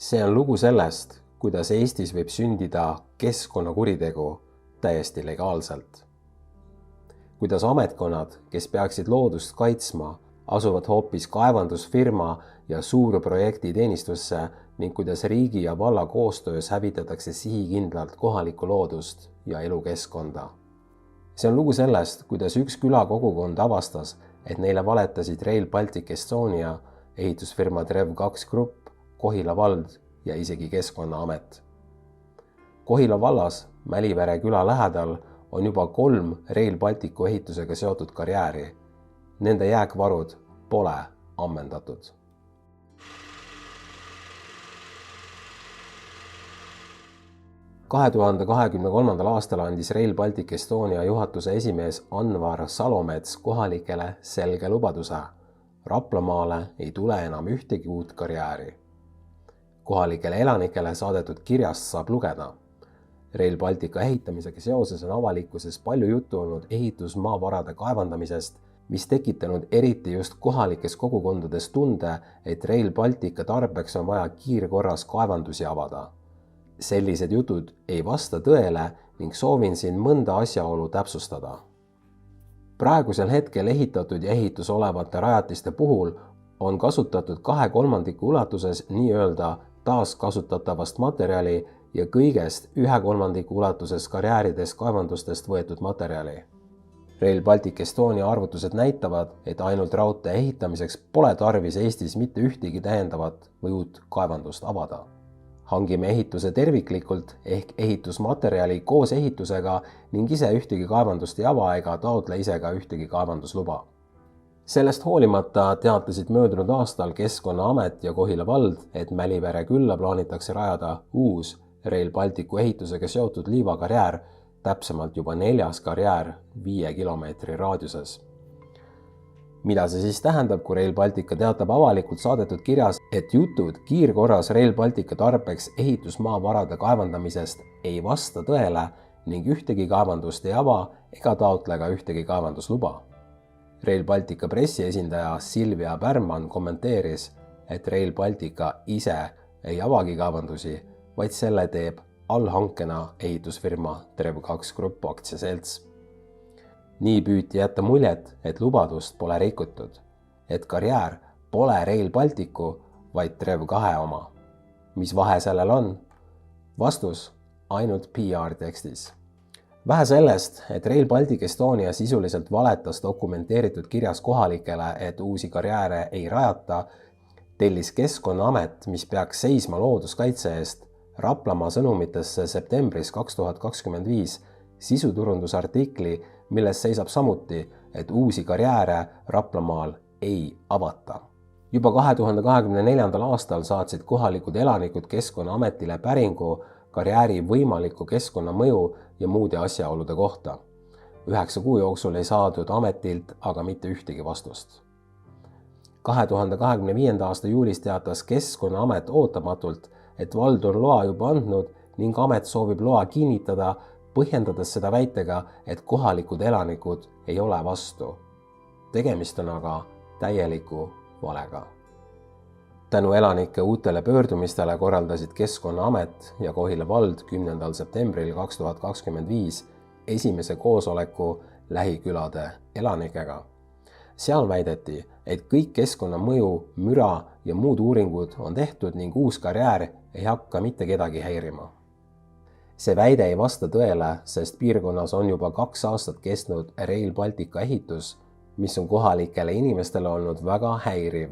See on lugu sellest, kuidas Eestis võib sündida keskkonnakuritegu täiesti legaalselt. Kuidas ametkonnad, kes peaksid loodust kaitsma, asuvad hoopis kaevandusfirma ja suurprojekti teenistusse ning kuidas riigi ja valla koostöös hävitatakse sihikindlalt kohalikku loodust ja elukeskkonda. See on lugu sellest, kuidas üks külakogukond avastas, et neile valetasid Rail Baltic Estonia, ehitusfirma Trev2 Grupp, Kohila vald ja isegi Keskkonnaamet. Kohila vallas Mälivere küla lähedal on juba 3 Rail Balticu ehitusega seotud karjääri. Nende jääkvarud pole ammendatud. – 2023. aastal andis Rail Baltic Estonia juhatuse esimees Anvar Salomets kohalikele selge lubaduse. Raplamaale ei tule enam ühtegi uut karjääri. Kohalikele elanikele saadetud kirjast saab lugeda. Rail Baltica ehitamisega seoses on avalikkuses palju juttu olnud ehitusmaavarade kaevandamisest, mis tekitanud eriti just kohalikes kogukondades tunde, et Rail Baltica tarbeks on vaja kiirkorras kaevandusi avada. Sellised jutud ei vasta tõele ning soovin siin mõnda asjaolu täpsustada. Praegusel hetkel ehitatud ja ehitus olevate rajatiste puhul on kasutatud 2/3 ulatuses nii-öelda taaskasutatavast materjali ja kõigest 1/3 ulatuses karjäärides kaevandustest võetud materjali. Rail Baltic Estonia arvutused näitavad, et ainult raudtee ehitamiseks pole tarvis Eestis mitte ühtegi täiendavat või uut kaevandust avada. Hangime ehituse terviklikult ehk ehitusmaterjali koos ehitusega ning ise ühtegi kaevandust ei ava ega taotle ise ka ühtegi kaevandusluba. Sellest hoolimata teatasid möödunud aastal Keskkonnaamet ja Kohila vald, et Mälivere külla plaanitakse rajada uus Rail Balticu ehitusega seotud liivakarjäär, täpsemalt juba 4. karjäär 5 kilomeetri raadiuses. Mida see siis tähendab, kui Rail Baltica teatab avalikult saadetud kirjas, et jutud kiirkorras Rail Baltica tarbeks ehitusmaavarade kaevandamisest ei vasta tõele ning ühtegi kaevandust ei ava ega taotle ka ühtegi kaevandusluba? Rail Baltica pressiesindaja Silvia Bärman kommenteeris, et Rail Baltica ise ei avagi kaevandusi, vaid selle teeb allhankena ehitusfirma Trev2 Grupp aktsiaselts. Nii püüti jätta muljet, et lubadust pole rikutud, et karjäär pole Rail Balticu, vaid Trev2 oma. Mis vahe sellel on? Vastus ainult PR tekstis. Vähe sellest, et Rail Baltic Estonia sisuliselt valetas dokumenteeritud kirjas kohalikele, et uusi karjääre ei rajata, tellis Keskkonnaamet, mis peaks seisma looduskaitse eest, Raplamaa sõnumitesse septembris 2025 sisuturundusartikli, milles seisab samuti, et uusi karjääre Raplamaal ei avata. Juba 2024. aastal saatsid kohalikud elanikud Keskkonnaametile päringu karjääri võimaliku keskkonnamõju ja muude asjaolude kohta. 9 kuu jooksul ei saadud ametilt aga mitte ühtegi vastust. 2025. aasta juulis teatas Keskkonnaamet ootamatult, et vald on loa juba andnud ning amet soovib loa kinnitada, põhjendades seda väitega, et kohalikud elanikud ei ole vastu. Tegemist on aga täieliku valega. Tänu elanike uutele pöördumistele korraldasid Keskkonnaamet ja Kohila vald 10. septembril 2025 esimese koosoleku lähikülade elanikega. Seal väideti, et kõik keskkonnamõju, müra ja muud uuringud on tehtud ning uus karjäär ei hakka mitte kedagi häirima. See väide ei vasta tõele, sest piirkonnas on juba 2 aastat kestnud Rail Baltica ehitus, mis on kohalikele inimestele olnud väga häiriv.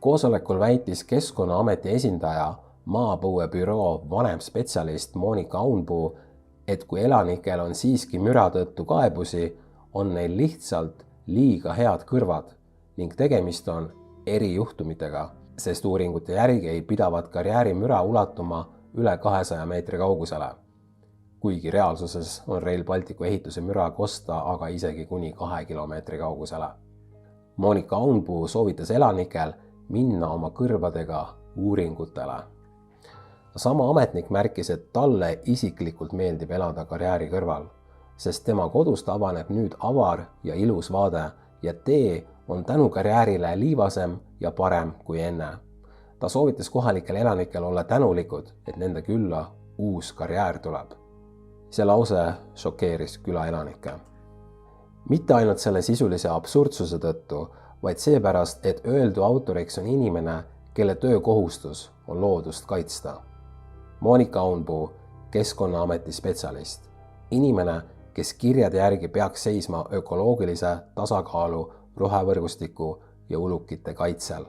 Koosolekul väitis Keskkonnaameti esindaja, maapõuebüroo vanemspetsialist Monika Aunpuu, et kui elanikel on siiski müra tõttu kaebusi, on neil lihtsalt liiga head kõrvad ning tegemist on erijuhtumitega, sest uuringute järgi ei pidavat karjääri müra ulatuma üle 200 meetri kaugusele. Kuigi reaalsuses on Rail Balticu ehituse müra kosta aga isegi kuni 2 kilomeetri kaugusele. Monika Aunpuu soovitas elanikel minna oma kõrvadega uuringutele. Sama ametnik märkis, et talle isiklikult meeldib elada karjääri kõrval, sest tema kodust avaneb nüüd avar ja ilus vaade ja tee on tänu karjäärile liivasem ja parem kui enne. Ta soovitas kohalikel elanikel olla tänulikud, et nende külla uus karjäär tuleb. See lause šokeeris küla elanikke. Mitte ainult selle sisulise absurdsuse tõttu, vaid seepärast, et öeldu autoriks on inimene, kelle töökohustus on loodust kaitsta. Monika Aunpuu, Keskkonnaameti spetsialist. Inimene, kes kirjade järgi peaks seisma ökoloogilise tasakaalu, rohevõrgustiku ja ulukite kaitsel.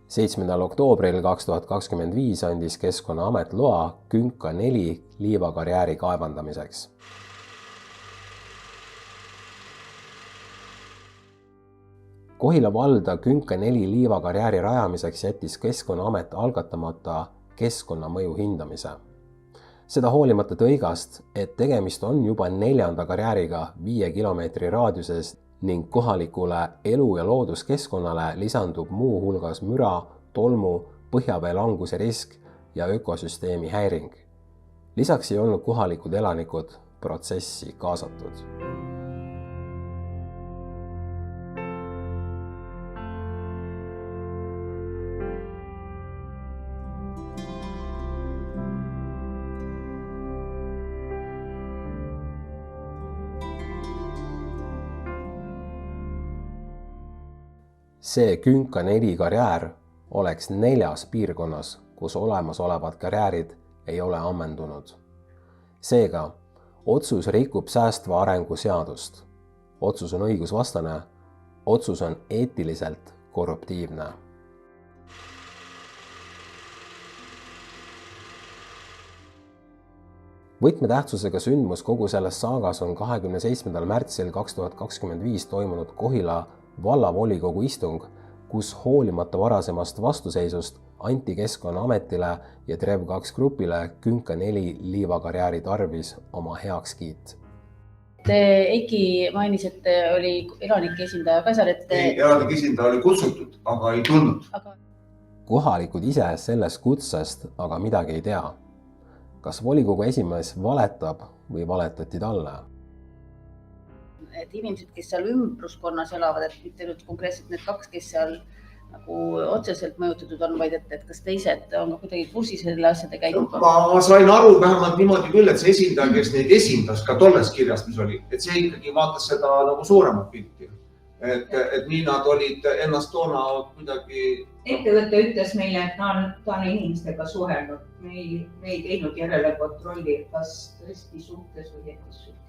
7. oktoobril 2025 andis Keskkonnaamet loa Künka 4 liivakarjääri kaevandamiseks. Kohila valda Künka 4 liivakarjääri rajamiseks jättis Keskkonnaamet algatamata keskkonnamõju hindamise. Seda hoolimata tõigast, et tegemist on juba 4. karjääriga 5 kilomeetri raadiuses ning kohalikule elu- ja looduskeskkonnale lisandub muu hulgas müra, tolmu, põhjavee languse risk ja ökosüsteemi häiring. Lisaks ei olnud kohalikud elanikud protsessi kaasatud. See Künka 4 karjäär oleks 4. piirkonnas, kus olemasolevad karjäärid ei ole ammendunud. Seega, otsus rikub säästva arengu seadust. Otsus on õigusvastane, otsus on eetiliselt korruptiivne. Võtmetähtsusega sündmus kogu selles saagas on 27. märtsil 2025 toimunud Kohila vallavolikogu istung, kus hoolimata varasemast vastuseisust anti Keskkonnaametile ja Trev2 grupile Künka 4 liivakarjääri tarvis oma heakskiit. Eiki mainis, et oli elanike esindaja ka seal, et... Elanike esindaja oli kutsutud, aga ei tulnud. Kohalikud ise sellest kutsest aga midagi ei tea. Kas volikogu esimees valetab või valetati talle? Et inimesed, kes seal ümbruskonnas elavad, et mitte nüüd konkreetselt need 2, kes seal nagu otseselt mõjutatud on, vaid et kas teised on ka kuidagi kursis selle asjade käiguga? Ma sain aru vähemalt niimoodi küll, et see esindaja, kes neid esindas ka tolles kirjas, mis oli, et see ikkagi vaatas seda nagu suuremat pilti. Et nii nad olid ennast toona kuidagi... Ettevõte ütles meile, et ta on inimestega suhelnud. Me ei teinud järele kontrolli, kas tõesti suhtes või ekas suhtes.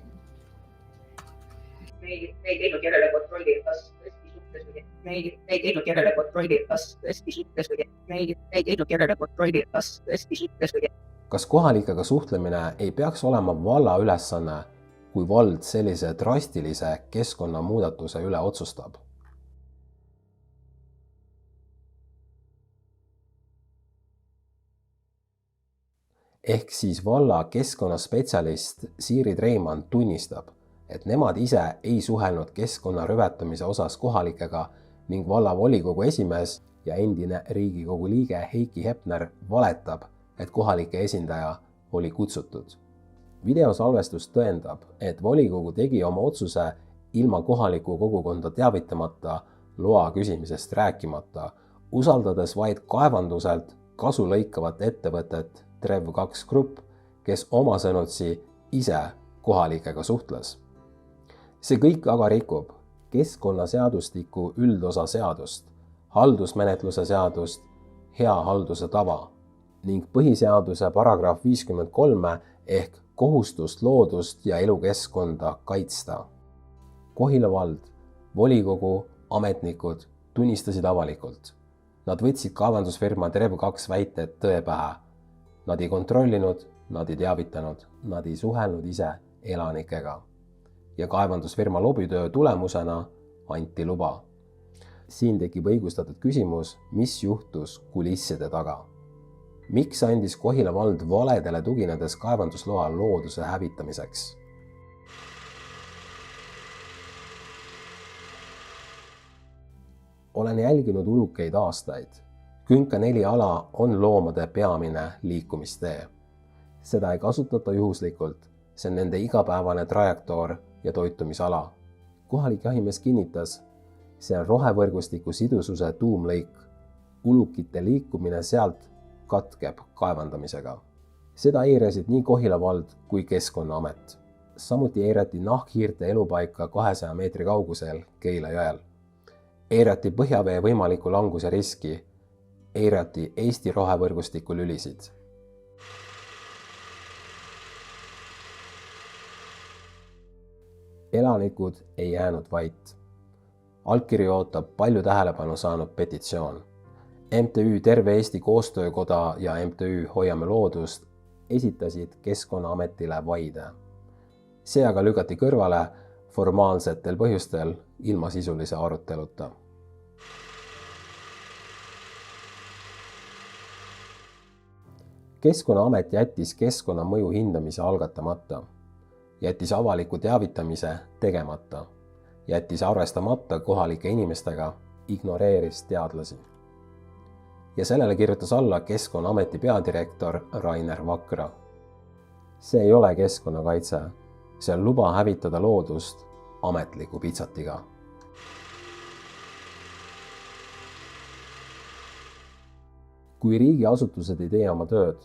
Me ei teinud järele kontrolli, kas tõesti suhtes või me ei teinud järele kontrolli, kas tõesti suhtes või me ei teinud järele kontrolli, kas tõesti suhtes või. Kas kohalikega suhtlemine ei peaks olema valla ülesanne, kui vald sellise drastilise keskkonnamuudatuse üle otsustab? Ehk siis valla keskkonnaspetsialist Siiri Treimann tunnistab, et nemad ise ei suhelnud keskkonna rüvetamise osas kohalikega ning valla volikogu esimees ja endine Riigikogu liige Heiki Hepner valetab, et kohalike esindaja oli kutsutud. Videosalvestus tõendab, et volikogu tegi oma otsuse ilma kohaliku kogukonda teavitamata, loa küsimisest rääkimata, usaldades vaid kaevanduselt kasu lõikavat ettevõtet Trev2 grupp, kes oma sõnutsi ise kohalikega suhtles. See kõik aga rikub keskkonnaseadustiku üldosa seadust, haldusmenetluse seadust, hea halduse tava ning põhiseaduse paragrahv 53 ehk kohustust loodust ja elukeskkonda kaitsta. Kohila vald, volikogu, ametnikud tunnistasid avalikult. Nad võtsid kaevandusfirma Trev2 väited tõe pähe. Nad ei kontrollinud, nad ei teavitanud, nad ei suhelnud ise elanikega. Ja kaevandusfirma lobitöö tulemusena anti luba. Siin tekib õigustatud küsimus, mis juhtus kulisside taga. Miks andis Kohila vald valedele tuginedes kaevandusloa looduse hävitamiseks? Olen jälginud ulukeid aastaid. Künka 4 ala on loomade peamine liikumistee. Seda ei kasutata juhuslikult, see on nende igapäevane trajektoor ja toitumisala. Kohalik jahimees kinnitas, see on rohevõrgustiku sidususe tuumlõik. ulukite liikumine sealt katkeb kaevandamisega. Seda eirasid nii Kohila vald kui Keskkonnaamet. Samuti eirati nahkhiirte elupaika 200 meetri kaugusel Keila jõel. Eirati põhjavee võimaliku languse riski, eirati Eesti rohevõrgustiku lülisid. Elanikud ei jäänud vait. Allkirju ootab palju tähelepanu saanud petitsioon. MTÜ Terve Eesti Koostöökoda ja MTÜ Hoiame Loodust esitasid Keskkonnaametile vaide. See aga lükati kõrvale formaalsetel põhjustel ilma sisulise aruteluta. Keskkonnaamet jättis keskkonnamõju hindamise algatamata, jättis avaliku teavitamise tegemata, jättis arvestamata kohalike inimestega, ignoreeris teadlasi. Ja sellele kirjutas alla Keskkonnaameti peadirektor Rainer Vakra. See ei ole keskkonnakaitse, see on luba hävitada loodust ametliku pitsatiga. Kui riigiasutused ei tee oma tööd,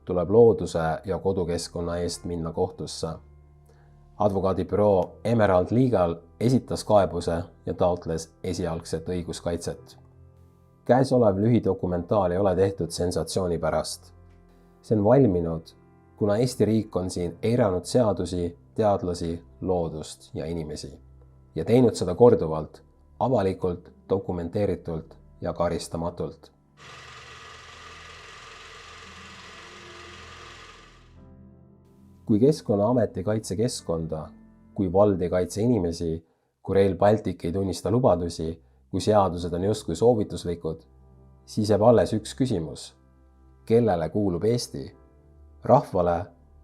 tuleb looduse ja kodukeskkonna eest minna kohtusse. Advokaadibüroo Emerald Legal esitas kaebuse ja taotles esialgset õiguskaitset. Käesolev lühidokumentaal ei ole tehtud sensatsiooni pärast. See on valminud, kuna Eesti riik on siin eiranud seadusi, teadlasi, loodust ja inimesi ja teinud seda korduvalt, avalikult, dokumenteeritult ja karistamatult. Kui Keskkonnaamet ei kaitse keskkonda, kui vald ei kaitse inimesi, kui Rail Baltic ei tunnista lubadusi, kui seadused on justkui soovituslikud, siis jääb alles üks küsimus. Kellele kuulub Eesti? Rahvale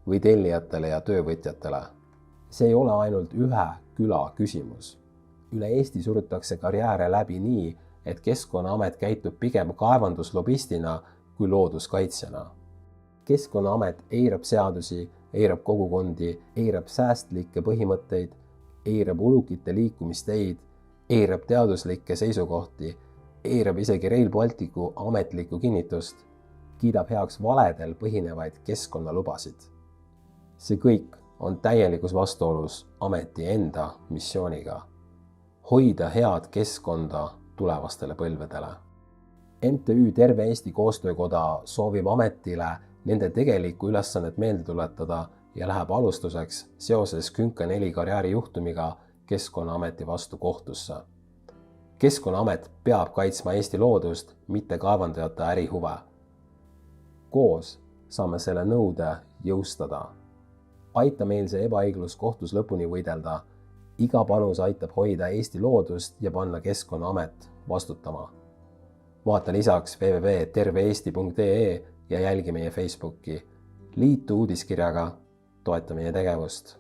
või tellijatele ja töövõtjatele? See ei ole ainult ühe küla küsimus. Üle Eesti surutakse karjääre läbi nii, et Keskkonnaamet käitub pigem kaevanduslobistina kui looduskaitsjana. Keskkonnaamet eirab seadusi, eirab kogukondi, eirab säästlikke põhimõtteid, eirab ulukite liikumisteid, eirab teaduslikke seisukohti, eirab isegi Rail Balticu ametlikku kinnitust, kiidab heaks valedel põhinevaid keskkonnalubasid. See kõik on täielikus vastuolus ameti enda missiooniga. Hoida head keskkonda tulevastele põlvedele. MTÜ Terve Eesti Koostöökoda soovib ametile nende tegelikku ülesannet meelde tuletada ja läheb alustuseks seoses Künka 4 karjäärijuhtumiga Keskkonnaameti vastu kohtusse. Keskkonnaamet peab kaitsma Eesti loodust, mitte kaevandajate ärihuve. Koos saame selle nõude jõustada. Aita meil see ebaõiglus kohtus lõpuni võidelda. Iga panus aitab hoida Eesti loodust ja panna Keskkonnaamet vastutama. Vaata lisaks www.terveeesti.ee ja jälgi meie Facebooki. Liitu uudiskirjaga, toeta meie tegevust.